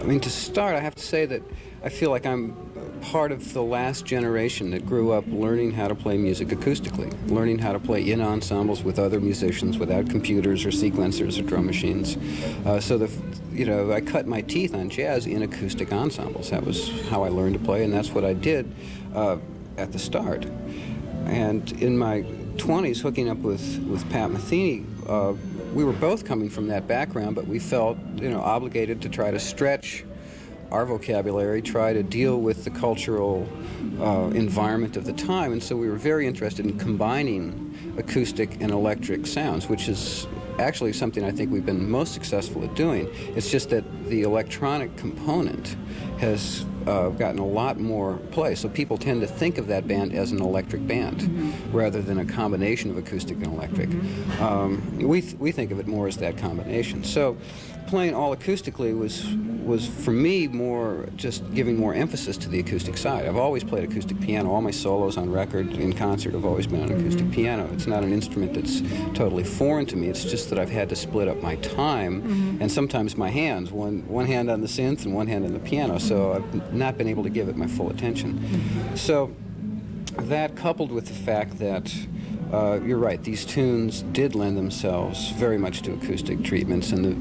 I mean, to start, I have to say that I feel like I'm part of the last generation that grew up learning how to play music acoustically, learning how to play in ensembles with other musicians without computers or sequencers or drum machines. I cut my teeth on jazz in acoustic ensembles. That was how I learned to play, and that's what I did at the start. And in my 20s, hooking up with Pat Metheny, we were both coming from that background, but we felt, obligated to try to stretch our vocabulary, try to deal with the cultural environment of the time, and so we were very interested in combining acoustic and electric sounds, which is actually something I think we've been most successful at doing. It's just that the electronic component has gotten a lot more play, so people tend to think of that band as an electric band rather than a combination of acoustic and electric. We think of it more as that combination. So playing all acoustically was for me more just giving more emphasis to the acoustic side. I've always played acoustic piano. All my solos on record, in concert, have always been on acoustic piano. It's not an instrument that's totally foreign to me. It's just that I've had to split up my time and sometimes my hands, one hand on the synth and one hand on the piano, so I've not been able to give it my full attention. So that, coupled with the fact that you're right, these tunes did lend themselves very much to acoustic treatments, and the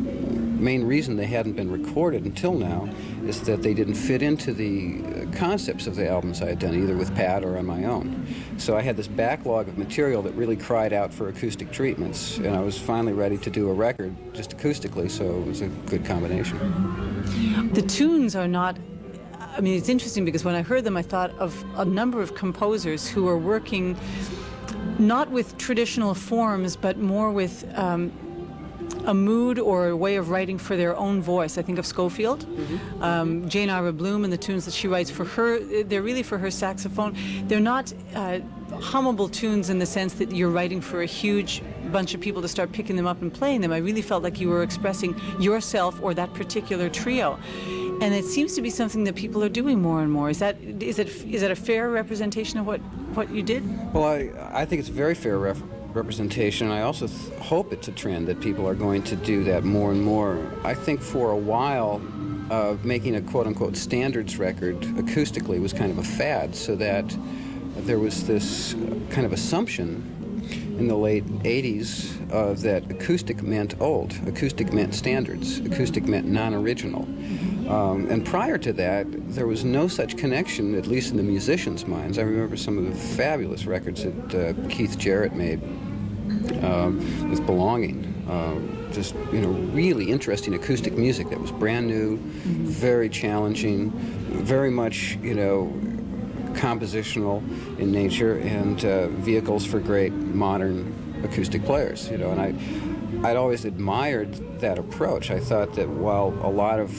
main reason they hadn't been recorded until now is that they didn't fit into the concepts of the albums I had done, either with Pat or on my own. So I had this backlog of material that really cried out for acoustic treatments, and I was finally ready to do a record just acoustically, so it was a good combination. The tunes are not... I mean, it's interesting because when I heard them, I thought of a number of composers who are working not with traditional forms, but more with a mood or a way of writing for their own voice. I think of Schofield, Jane Ira Bloom, and the tunes that she writes for her, they're really for her saxophone. They're not hummable tunes in the sense that you're writing for a huge bunch of people to start picking them up and playing them. I really felt like you were expressing yourself or that particular trio. And it seems to be something that people are doing more and more. Is that a fair representation of what you did? Well, I think it's a very fair representation. I also hope it's a trend that people are going to do that more and more. I think for a while, making a quote-unquote standards record acoustically was kind of a fad, so that there was this kind of assumption in the late 80s that acoustic meant old, acoustic meant standards, acoustic meant non-original. And prior to that, there was no such connection, at least in the musicians' minds. I remember some of the fabulous records that Keith Jarrett made with Belonging. Just, really interesting acoustic music that was brand new, very challenging, very much, compositional in nature, and vehicles for great modern acoustic players, and I'd always admired that approach. I thought that while a lot of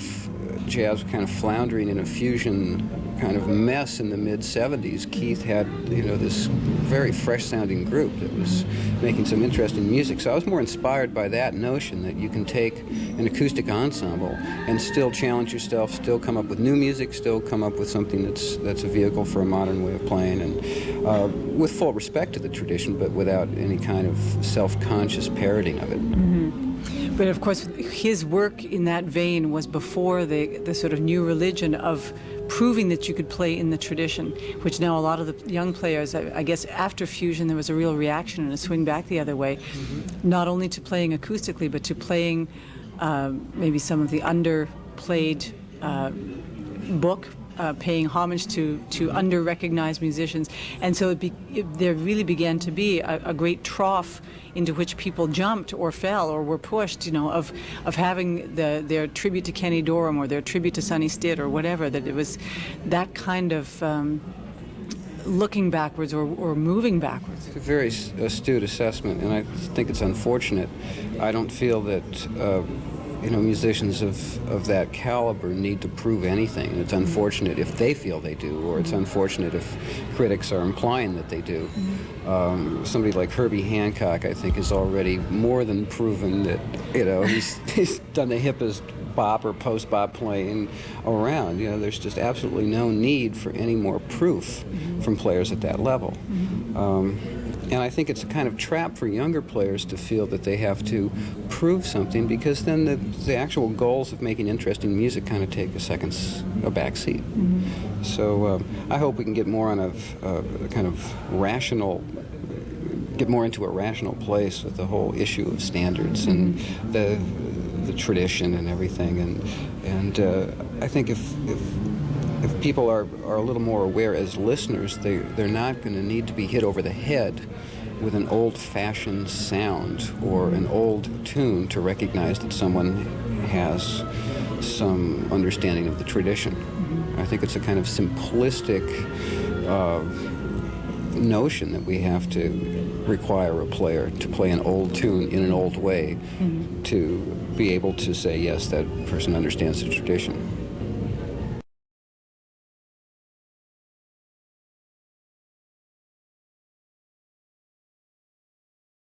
jazz was kind of floundering in a fusion kind of mess in the mid-'70s, Keith had, this very fresh-sounding group that was making some interesting music. So I was more inspired by that notion that you can take an acoustic ensemble and still challenge yourself, still come up with new music, still come up with something that's a vehicle for a modern way of playing, and with full respect to the tradition, but without any kind of self-conscious parroting of it. But of course, his work in that vein was before the sort of new religion of proving that you could play in the tradition, which now a lot of the young players, I guess after fusion, there was a real reaction and a swing back the other way, not only to playing acoustically, but to playing maybe some of the underplayed book, paying homage to under-recognized musicians. And so there really began to be a great trough into which people jumped or fell or were pushed, of having their tribute to Kenny Dorham or their tribute to Sonny Stitt or whatever, that it was that kind of looking backwards or moving backwards. It's a very astute assessment, and I think it's unfortunate. I don't feel that musicians of that caliber need to prove anything. And it's unfortunate if they feel they do, or it's unfortunate if critics are implying that they do. Somebody like Herbie Hancock, I think, has already more than proven that, he's done the hippest bop or post-bop playing around. There's just absolutely no need for any more proof from players at that level. And I think it's a kind of trap for younger players to feel that they have to prove something, because then the actual goals of making interesting music kind of take a back seat. Mm-hmm. So I hope we can get more on a kind of rational, get more into a rational place with the whole issue of standards and the tradition and everything. And I think if people are a little more aware as listeners, they're not going to need to be hit over the head with an old-fashioned sound or an old tune to recognize that someone has some understanding of the tradition. Mm-hmm. I think it's a kind of simplistic notion that we have to require a player to play an old tune in an old way to be able to say, yes, that person understands the tradition.